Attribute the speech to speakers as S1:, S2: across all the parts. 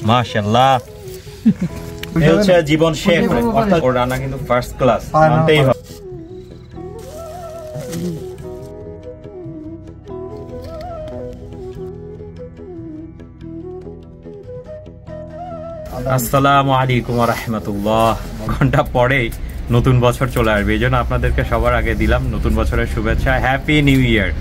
S1: মাশাআল্লাহ। এই হচ্ছে জীবন শেফ, অর্থাৎ ওর রান্না কিন্তু ফার্স্ট ক্লাস, মানতেই হবে। আসসালামু আলাইকুম ওয়া রাহমাতুল্লাহ। ঘন্টা পরেই নতুন বছর চলে আসবে, এই জন্য আপনাদেরকে সবার আগে দিলাম নতুন বছরের শুভেচ্ছা, হ্যাপি নিউ ইয়ার।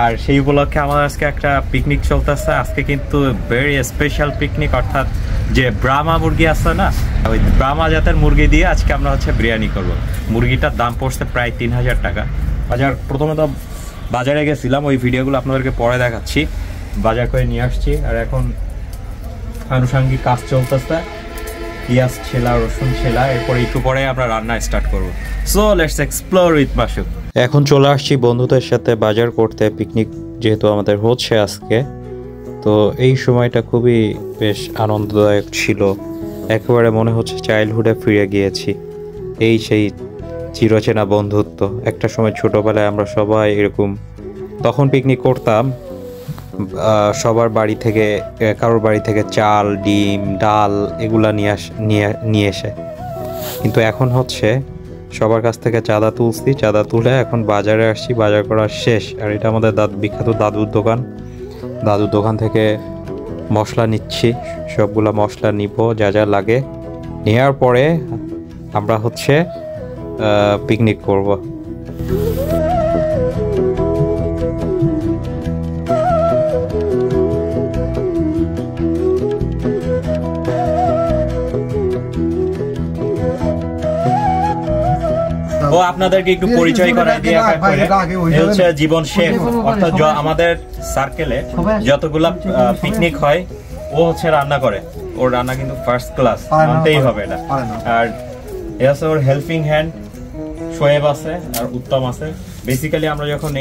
S1: আর সেই উপলক্ষে আমাদের আজকে একটা পিকনিক চলতেছে। আজকে কিন্তু ভেরি স্পেশাল পিকনিক, অর্থাৎ যে ব্রাহ্মা মুরগি আছে না, ওই ব্রাহ্মা জাতের মুরগি দিয়ে আজকে আমরা হচ্ছে বিরিয়ানি করব। মুরগিটার দাম পড়ছে প্রায় 3000 টাকা। প্রথমে তো বাজারে গেছিলাম, ওই ভিডিওগুলো আপনাদেরকে পরে দেখাচ্ছি। বাজার করে নিয়ে আসছি, আর এখন আনুষঙ্গিক কাজ চলতেছে, পেঁয়াজ ছেলা, রসুন ছেলা, এরপর একটু পরে আমরা রান্না স্টার্ট করব। So let's explore with Masud. এখন চলে আসছি বন্ধুদের সাথে বাজার করতে, পিকনিক যেহেতু আমাদের হচ্ছে আজকে, তো এই সময়টা খুবই বেশ আনন্দদায়ক ছিল। একেবারে মনে হচ্ছে চাইল্ডহুডে ফিরে গিয়েছি। এই সেই চিরচেনা বন্ধুত্ব। একটা সময় ছোটোবেলায় আমরা সবাই এরকম তখন পিকনিক করতাম, সবার বাড়ি থেকে, কারোর বাড়ি থেকে চাল, ডিম, ডাল এগুলা নিয়ে এসে। কিন্তু এখন হচ্ছে সবার কাছ থেকে চাঁদা তুলছি, চাঁদা তুলে এখন বাজারে আসছি, বাজার করা শেষ। আর এটা আমাদের বিখ্যাত দাদুর দোকান থেকে মশলা নিচ্ছি, সবগুলা মশলা নিব যা যা লাগে। নেওয়ার পরে আমরা হচ্ছে পিকনিক করব। ও আপনাদেরকে একটু পরিচয় করাই দিয়ে হচ্ছে জীবন শেফ, অর্থাৎ আমাদের সার্কেলে যতগুলা পিকনিক হয় ও হচ্ছে রান্না করে। ওর রান্না কিন্তু ফার্স্ট ক্লাস, মানতেই হবে এটা। আর এ আছে ওর হেল্পিং হ্যান্ড, শোয়েব আছে আর উত্তম আছে। বেসিক্যালি আমরা যখন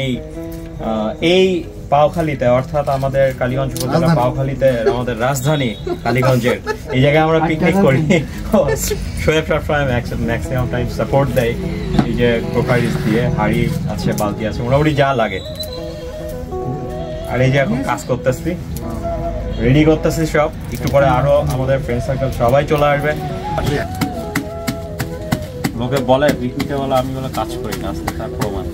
S1: এই পাওখালীতে, অর্থাৎ আমাদের কালীগঞ্জ উপজেলা পাওখালীতে, আমাদের রাজধানী কালীগঞ্জের এই জায়গায় আমরা পিকনিক করি। শোয়েব সবসময় ম্যাক্সিমাম টাইম সাপোর্ট দেয়, এই যে ক্রোকারিজ দিয়ে, হাড়ি আছে, বালতি আছে, মোটামুটি যা লাগে। আর এই যে এখন কাজ করতেছি, রেডি করতেছি সব। একটু পরে আরো আমাদের ফ্রেন্ড সার্কেল সবাই চলে আসবে। লোকে বলে পিকনিকে বলে, আমি বলে কাজ করি না, আজকে তার প্রমাণ।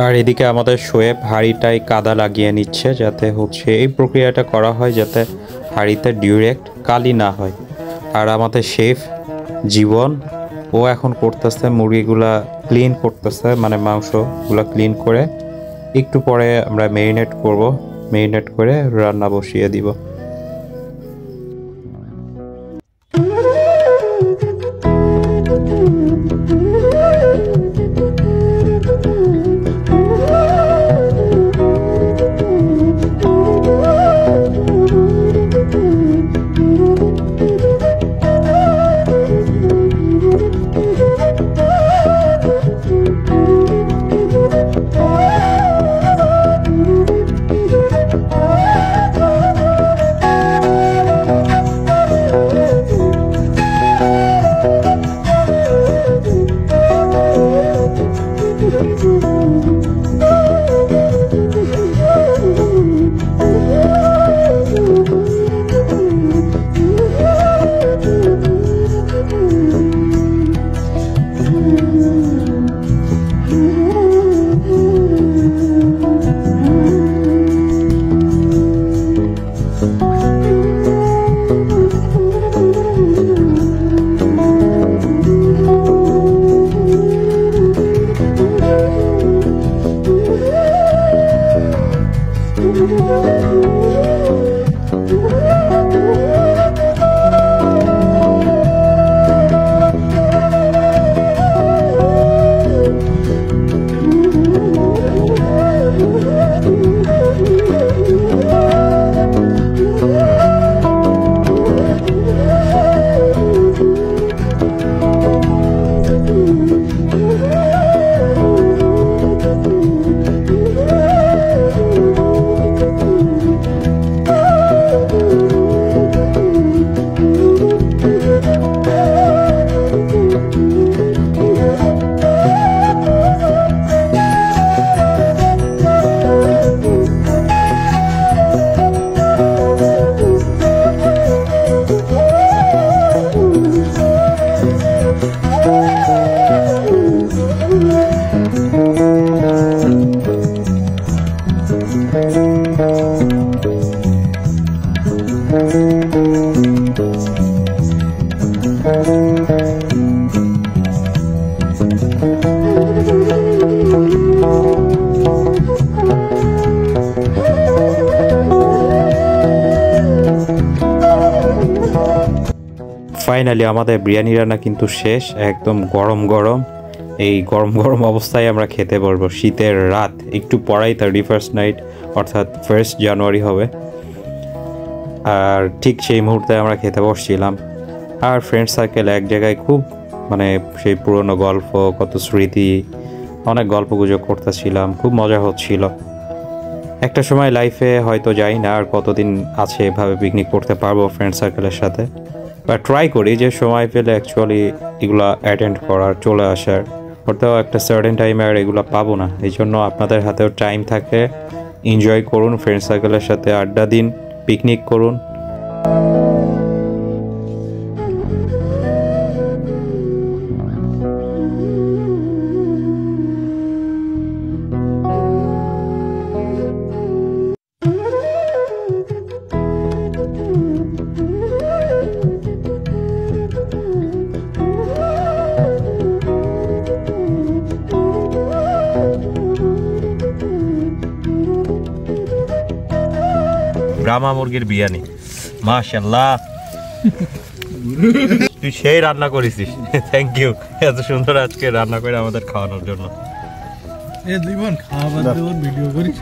S1: আর এদিকে আমাদের শোয়েব হাঁড়িটায় কাদা লাগিয়ে নিচ্ছে, যাতে হচ্ছে এই প্রক্রিয়াটা করা হয় যাতে হাঁড়িতে ডিরেক্ট কালি না হয়। আর আমাদের শেফ জীবন, ও এখন করতেছে মুরগিগুলা ক্লিন করতেছে, মানে মাংসগুলা ক্লিন করে একটু পরে আমরা ম্যারিনেট করব। ম্যারিনেট করে রান্না বসিয়ে দিব। ফাইনালি আমাদের বিরিয়ানি রান্না কিন্তু শেষ, একদম গরম গরম। এই গরম গরম অবস্থায় আমরা খেতে পারবো। শীতের রাত, একটু পরেই 31st নাইট অর্থাৎ 1st জানুয়ারি হবে। আর ঠিক সেই মুহূর্তে আমরা খেতে বসছিলাম, আর ফ্রেন্ড সার্কেল এক জায়গায়, খুব মানে সেই পুরনো গল্প, কত স্মৃতি, অনেক গল্প গুজব করতেছিলাম, খুব মজা হচ্ছিল। একটা সময় লাইফে হয়তো যাই না আর কতদিন আছে এভাবে পিকনিক করতে পারবো ফ্রেন্ড সার্কেলের সাথে, বা ট্রাই করি যে সময় পেলে অ্যাকচুয়ালি এগুলো অ্যাটেন্ড করার, চলে আসার। হয়তো একটা সার্টেন টাইমে আর এগুলো পাবো না, এই জন্য আপনাদের হাতেও টাইম থাকে, এনজয় করুন, ফ্রেন্ড সার্কেলের সাথে আড্ডা দিন, পিকনিক করুন। ব্রাহ্মা মুরগির বিরিয়ানি, মাশাআল্লাহ। তুই সেই রান্না করেছিস, থ্যাংক ইউ এত সুন্দর আজকে রান্না করে আমাদের খাওয়ানোর জন্য। ভিডিও করিস।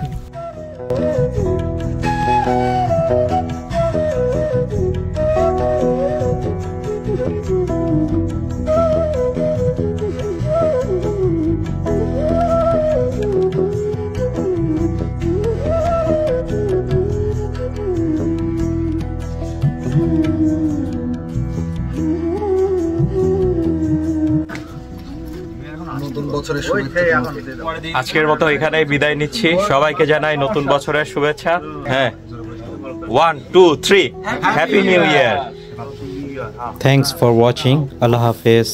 S1: আজকের মতো এখানেই বিদায় নিচ্ছি, সবাইকে জানাই নতুন বছরের শুভেচ্ছা। হ্যাঁ, 1 2 3 happy new year. Thanks for watching. আল্লাহ হাফেজ।